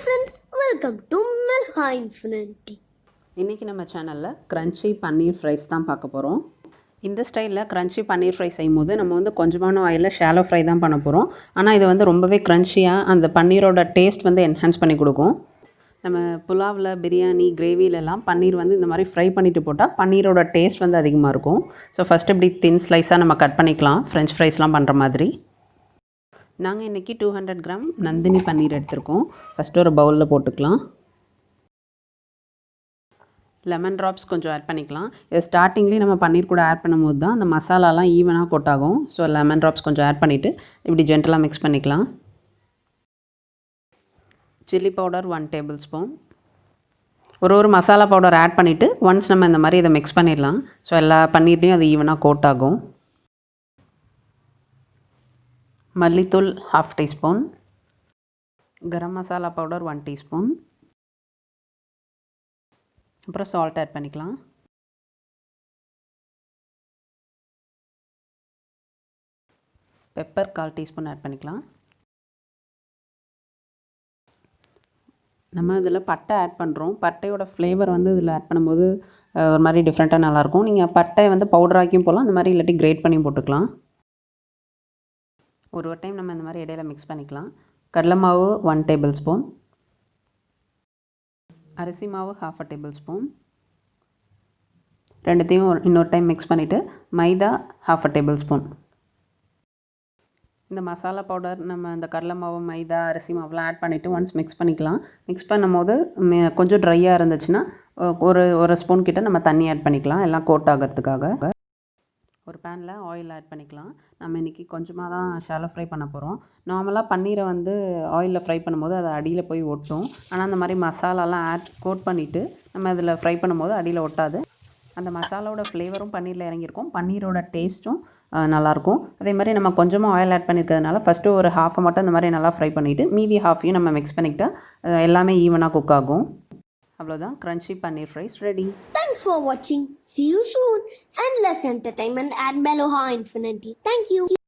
friends, welcome to Melha Infinity. இன்றைக்கி நம்ம சேனலில் க்ரன்ச்சி பன்னீர் ஃப்ரைஸ் தான் பார்க்க போகிறோம். இந்த ஸ்டைலில் க்ரன்ச்சி பன்னீர் ஃப்ரை செய்யும்போது நம்ம கொஞ்சமான ஆயிலில் ஷாலோ ஃப்ரை தான் பண்ண போகிறோம். ஆனால் இது ரொம்பவே க்ரன்ச்சியாக அந்த பன்னீரோட டேஸ்ட் என்ஹான்ஸ் பண்ணி கொடுக்கும். நம்ம புலாவில், பிரியாணி, கிரேவிலெலாம் பன்னீர் இந்த மாதிரி ஃப்ரை பண்ணிவிட்டு போட்டால் பன்னீரோட டேஸ்ட் அதிகமாக இருக்கும். ஸோ ஃபஸ்ட்டு இப்படி தின் ஸ்லைஸாக நம்ம கட் பண்ணிக்கலாம், ஃப்ரெஞ்ச் ஃப்ரைஸ்லாம் பண்ணுற மாதிரி. நாங்கள் இன்றைக்கி 200 கிராம் நந்தினி பன்னீர் எடுத்திருக்கோம். ஃபஸ்ட்டு ஒரு பவுலில் போட்டுக்கலாம். லெமன் ட்ராப்ஸ் கொஞ்சம் ஆட் பண்ணிக்கலாம். இது ஸ்டார்டிங்லேயே நம்ம பன்னீர் கூட ஆட் பண்ணும்போது தான் அந்த மசாலாலாம் ஈவனாக கொட்டாகும். ஸோ லெமன் ட்ராப்ஸ் கொஞ்சம் ஆட் பண்ணிவிட்டு இப்படி ஜென்டலாக மிக்ஸ் பண்ணிக்கலாம். Chilli powder 1 table spoon. ஒரு மசாலா பவுடர் ஆட் பண்ணிவிட்டு ஒன்ஸ் நம்ம இந்த மாதிரி இதை மிக்ஸ் பண்ணிடலாம். ஸோ எல்லா பன்னீர்லேயும் அது ஈவனாக கோட் ஆகும். மல்லித்தூள் 1/2 teaspoon. Garam masala powder 1 teaspoon. அப்புறம் சால்ட் ஆட் பண்ணிக்கலாம். பெப்பர் 1/4 டீஸ்பூன் ஆட் பண்ணிக்கலாம். நம்ம இதில் பட்டை ஆட் பண்ணுறோம். பட்டையோட ஃப்ளேவர் இதில் ஆட் பண்ணும்போது ஒரு மாதிரி டிஃப்ரெண்ட்டாக நல்லாயிருக்கும். நீங்கள் பட்டை பவுடராக்கியும் போடலாம், அந்த மாதிரி இல்லாட்டி கிரேட் பண்ணியும் போட்டுக்கலாம். ஒரு டைம் நம்ம இந்த மாதிரி இடையில மிக்ஸ் பண்ணிக்கலாம். கடலை மாவு 1 டேபிள் ஸ்பூன். அரிசி மாவு 1/2 டேபிள் ஸ்பூன். ரெண்டுத்தையும் இன்னொரு டைம் மிக்ஸ் பண்ணிவிட்டு மைதா 1/2 டேபிள் ஸ்பூன். இந்த மசாலா பவுடர் நம்ம இந்த கடலை மாவு, மைதா, அரிசி மாவுலாம் ஆட் பண்ணிவிட்டு ஒன்ஸ் மிக்ஸ் பண்ணிக்கலாம். மிக்ஸ் பண்ணும்போது கொஞ்சம் ட்ரையாக இருந்துச்சுன்னா ஒரு ஸ்பூன் கிட்ட நம்ம தண்ணி ஆட் பண்ணிக்கலாம், எல்லாம் கோட் ஆகிறதுக்காக. ஒரு பேனில் ஆயில் ஆட் பண்ணிக்கலாம். நம்ம இன்றைக்கி கொஞ்சமாக தான் ஷாலோ ஃப்ரை பண்ண போகிறோம். நார்மலாக பன்னீரை ஆயிலில் ஃப்ரை பண்ணும்போது அது அடியில் போய் ஒட்டும். ஆனால் அந்த மாதிரி மசாலாலாம் கோட் பண்ணிவிட்டு நம்ம இதில் ஃப்ரை பண்ணும்போது அடியில் ஒட்டாது. அந்த மசாலாவோட ஃப்ளேவரும் பன்னீரில் இறங்கியிருக்கும், பன்னீரோட டேஸ்ட்டும் நல்லாயிருக்கும். அதே மாதிரி நம்ம கொஞ்சமாக ஆயில் ஆட் பண்ணியிருக்கிறதுனால ஃபஸ்ட்டு ஒரு ஹாஃபை மட்டும் இந்த மாதிரி நல்லா ஃப்ரை பண்ணிவிட்டு மீதி ஹாஃபையும் நம்ம மிக்ஸ் பண்ணிக்கிட்டால் எல்லாமே ஈவனாக குக் ஆகும். அவ்வளோதான், crunchy paneer fries ready. Thanks for watching. See you soon. Endless entertainment at Melha Infinity. Thank you.